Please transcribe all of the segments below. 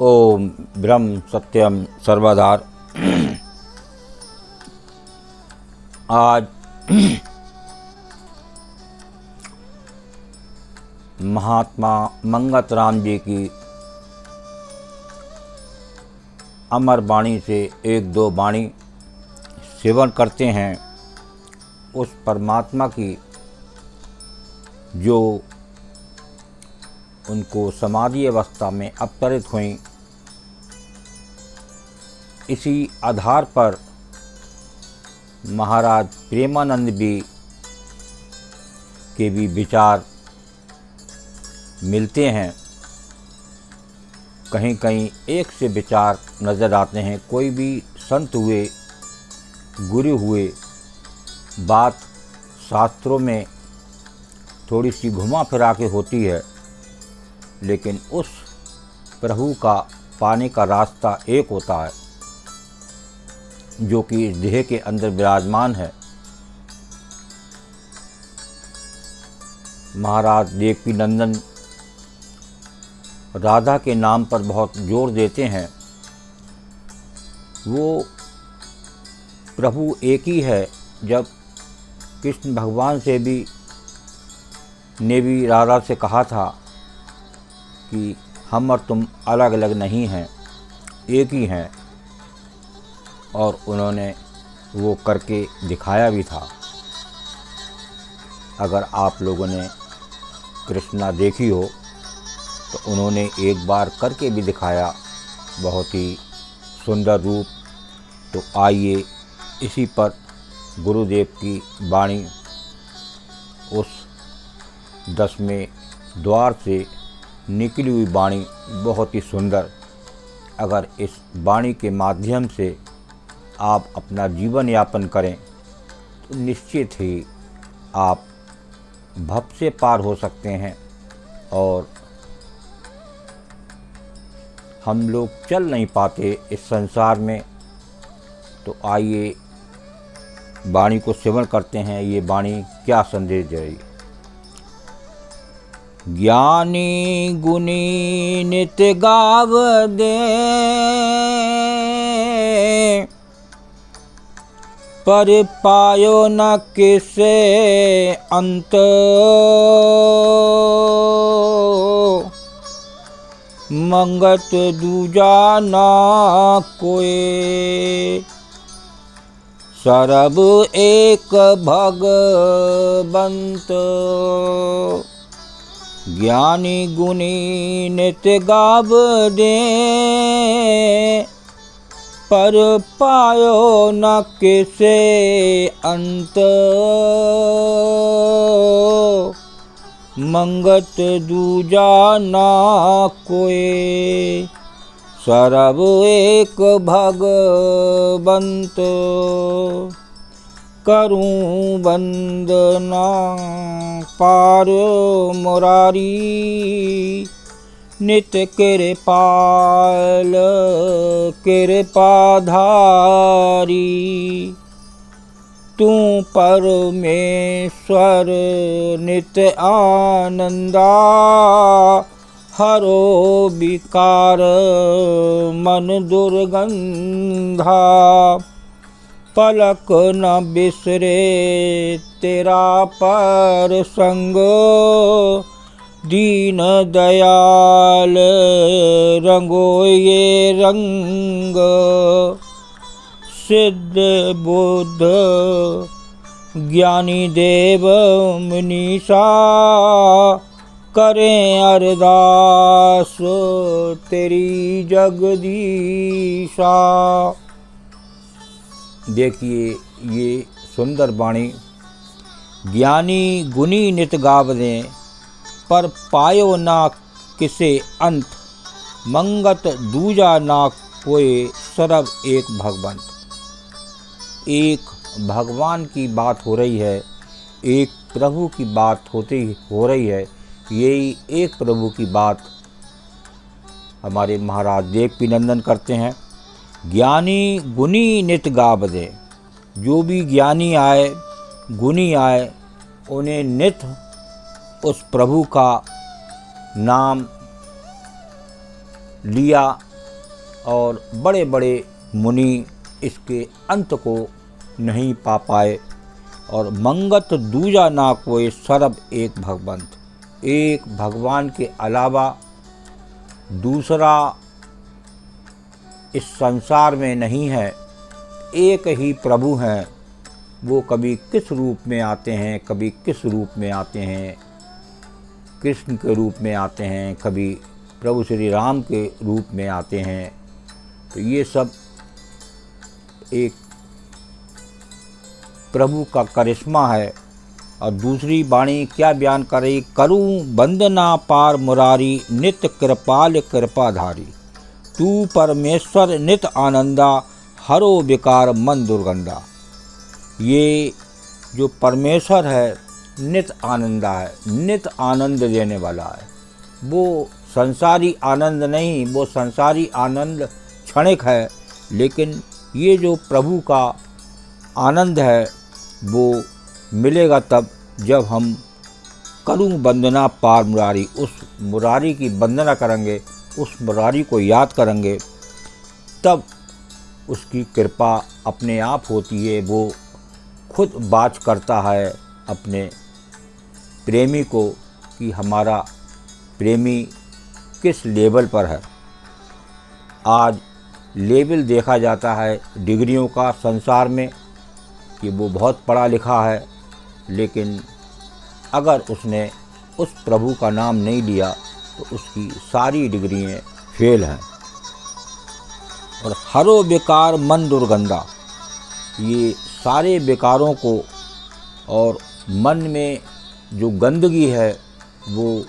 ओम ब्रह्म सत्यम सर्वधार। आज महात्मा मंगत राम जी की अमर वाणी से एक दो वाणी सेवन करते हैं। उस परमात्मा की जो उनको समाधि अवस्था में अवतरित हुई, इसी आधार पर महाराज प्रेमानंद भी के भी विचार मिलते हैं। कहीं कहीं एक से विचार नज़र आते हैं। कोई भी संत हुए, गुरु हुए, बात शास्त्रों में थोड़ी सी घुमा फिरा के होती है, लेकिन उस प्रभु का पाने का रास्ता एक होता है जो कि इस देह के अंदर विराजमान है। महाराज देवकी नंदन राधा के नाम पर बहुत जोर देते हैं। वो प्रभु एक ही है। जब कृष्ण भगवान से भी ने भी राधा से कहा था कि हम और तुम अलग अलग नहीं हैं, एक ही हैं, और उन्होंने वो करके दिखाया भी था। अगर आप लोगों ने कृष्णा देखी हो तो उन्होंने एक बार करके भी दिखाया, बहुत ही सुंदर रूप। तो आइए इसी पर गुरुदेव की वाणी, उस 10वें द्वार से निकली हुई वाणी बहुत ही सुंदर। अगर इस वाणी के माध्यम से आप अपना जीवन यापन करें तो निश्चित ही आप भव से पार हो सकते हैं। और हम लोग चल नहीं पाते इस संसार में, तो आइए वाणी को सेवन करते हैं। ये वाणी क्या संदेश दे रही है। ज्ञानी गुणी नित गाव दे, पर पायो न किसे अंत। मंगत दूजा ना कोई, सरब एक भगवंत। ज्ञानी गुणी नित गाव दे, पर पायो न किसे अंत। मंगत दूजा ना कोई, सरब एक भगवंत। करूं वंदना पार मुरारी, नित कृपाल कृपाधारी। तू परमेश्वर नित आनंदा, हरो विकार मन दुर्गंधा। पलक न बिसरे तेरा पर संग, दीन दयाल रंगो ये रंग। सिद्ध बुद्ध ज्ञानी देव मुनीसा, करें अरदास तेरी जगदीशा। देखिए ये सुंदर वाणी। ज्ञानी गुणी नित गाव दें, पर पायो ना किसे अंत। मंगत दूजा ना कोई, सरब एक भगवंत। एक भगवान की बात हो रही है, एक प्रभु की बात हो रही है। यही एक प्रभु की बात हमारे महाराज देवकी नंदन करते हैं। ज्ञानी गुणी नित गाव दे। जो भी ज्ञानी आए, गुणी आए, उन्हें नित उस प्रभु का नाम लिया और बड़े बड़े मुनि इसके अंत को नहीं पा पाए। और मंगत दूजा ना कोई सर्ब एक भगवंत, एक भगवान के अलावा दूसरा इस संसार में नहीं है, एक ही प्रभु हैं। वो कभी किस रूप में आते हैं, कभी किस रूप में आते हैं, कृष्ण के रूप में आते हैं, कभी प्रभु श्री राम के रूप में आते हैं। तो ये सब एक प्रभु का करिश्मा है। और दूसरी वाणी क्या बयान कर रही, करूं वंदना पार मुरारी, नित्य कृपाल कृपाधारी, तू परमेश्वर नित आनंदा, हरो विकार मन दुर्गंधा। ये जो परमेश्वर है नित आनंदा है, नित आनंद देने वाला है। वो संसारी आनंद नहीं, वो संसारी आनंद क्षणिक है, लेकिन ये जो प्रभु का आनंद है वो मिलेगा तब जब हम करूं वंदना पार मुरारी, उस मुरारी की वंदना करेंगे, उस मुरारी को याद करेंगे, तब उसकी कृपा अपने आप होती है। वो खुद बात करता है अपने प्रेमी को कि हमारा प्रेमी किस लेवल पर है। आज लेवल देखा जाता है डिग्रियों का संसार में कि वो बहुत पढ़ा लिखा है, लेकिन अगर उसने उस प्रभु का नाम नहीं लिया तो उसकी सारी डिग्रियां फेल हैं। और हरो बेकार मन दुर्गंधा, ये सारे बेकारों को और मन में जो गंदगी है वो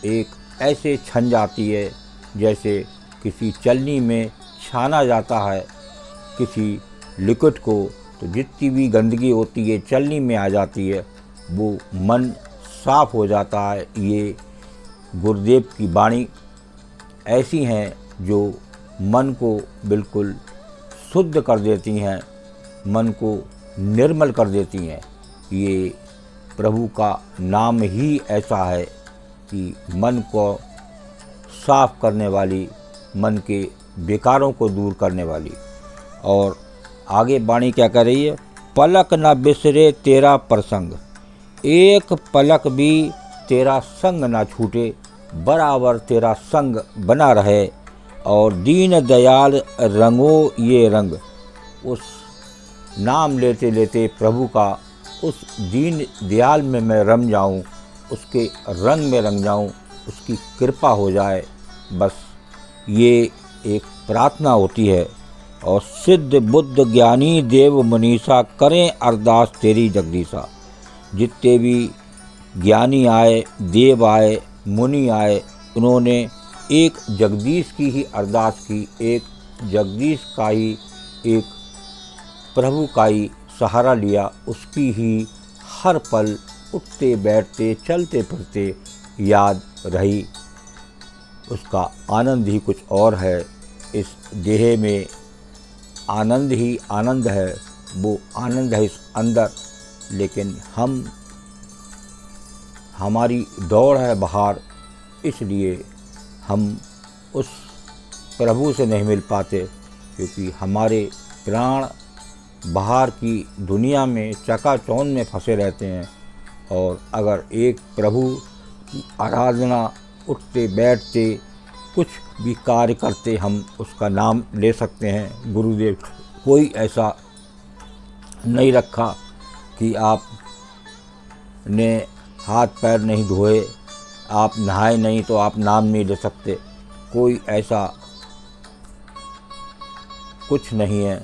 एक ऐसे छन जाती है जैसे किसी चलनी में छाना जाता है किसी लिक्विड को, तो जितनी भी गंदगी होती है चलनी में आ जाती है, वो मन साफ हो जाता है। ये गुरुदेव की वाणी ऐसी हैं जो मन को बिल्कुल शुद्ध कर देती हैं, मन को निर्मल कर देती हैं। ये प्रभु का नाम ही ऐसा है कि मन को साफ करने वाली, मन के विकारों को दूर करने वाली। और आगे वाणी क्या कर रही है, पलक न बिसरे तेरा प्रसंग, एक पलक भी तेरा संग ना छूटे, बराबर तेरा संग बना रहे। और दीन दयाल रंगो ये रंग, उस नाम लेते लेते प्रभु का उस दीन दयाल में मैं रम जाऊं, उसके रंग में रंग जाऊं, उसकी कृपा हो जाए। बस ये एक प्रार्थना होती है। और सिद्ध बुद्ध ज्ञानी देव मनीषा करें अरदास तेरी जगदीशा। जितने भी ज्ञानी आए, देव आए, मुनि आए, उन्होंने एक जगदीश की ही अरदास की, एक जगदीश का ही, एक प्रभु का ही सहारा लिया। उसकी ही हर पल उठते बैठते चलते फिरते याद रही। उसका आनंद ही कुछ और है। इस देह में आनंद ही आनंद है, वो आनंद है इस अंदर, लेकिन हमारी दौड़ है बाहर, इसलिए हम उस प्रभु से नहीं मिल पाते, क्योंकि हमारे प्राण बाहर की दुनिया में चकाचौंध में फंसे रहते हैं। और अगर एक प्रभु की आराधना, उठते बैठते कुछ भी कार्य करते हम उसका नाम ले सकते हैं। गुरुदेव कोई ऐसा नहीं रखा कि आप ने हाथ पैर नहीं धोए, आप नहाए नहीं तो आप नाम नहीं ले सकते। कोई ऐसा कुछ नहीं है।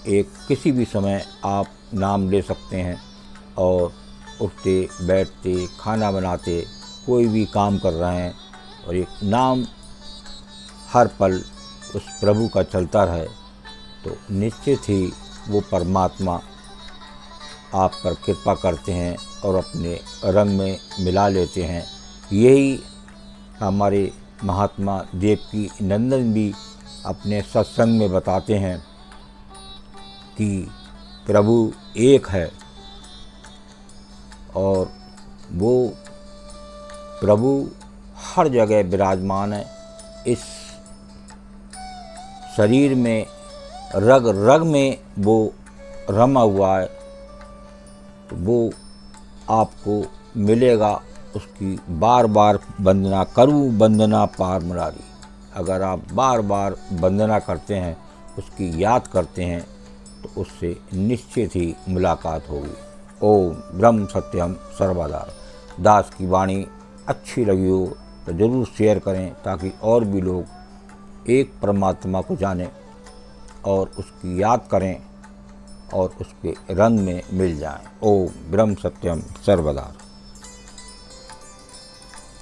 एक किसी भी समय आप नाम ले सकते हैं और उठते बैठते खाना बनाते कोई भी काम कर रहे हैं और एक नाम हर पल उस प्रभु का चलता रहे, तो निश्चित ही वो परमात्मा आप पर कृपा करते हैं और अपने रंग में मिला लेते हैं। यही हमारे महात्मा देवकी नंदन भी अपने सत्संग में बताते हैं कि प्रभु एक है और वो प्रभु हर जगह विराजमान है। इस शरीर में रग रग में वो रमा हुआ है, तो वो आपको मिलेगा। उसकी बार बार वंदना करूँ वंदना पार मुरारी। अगर आप बार बार वंदना करते हैं, उसकी याद करते हैं, तो उससे निश्चित ही मुलाकात होगी। ओम ब्रह्म सत्यम सर्वदा। दास की वाणी अच्छी लगी हो तो ज़रूर शेयर करें, ताकि और भी लोग एक परमात्मा को जानें और उसकी याद करें और उसके रंग में मिल जाएं। ओम ब्रह्म सत्यम सर्वदा।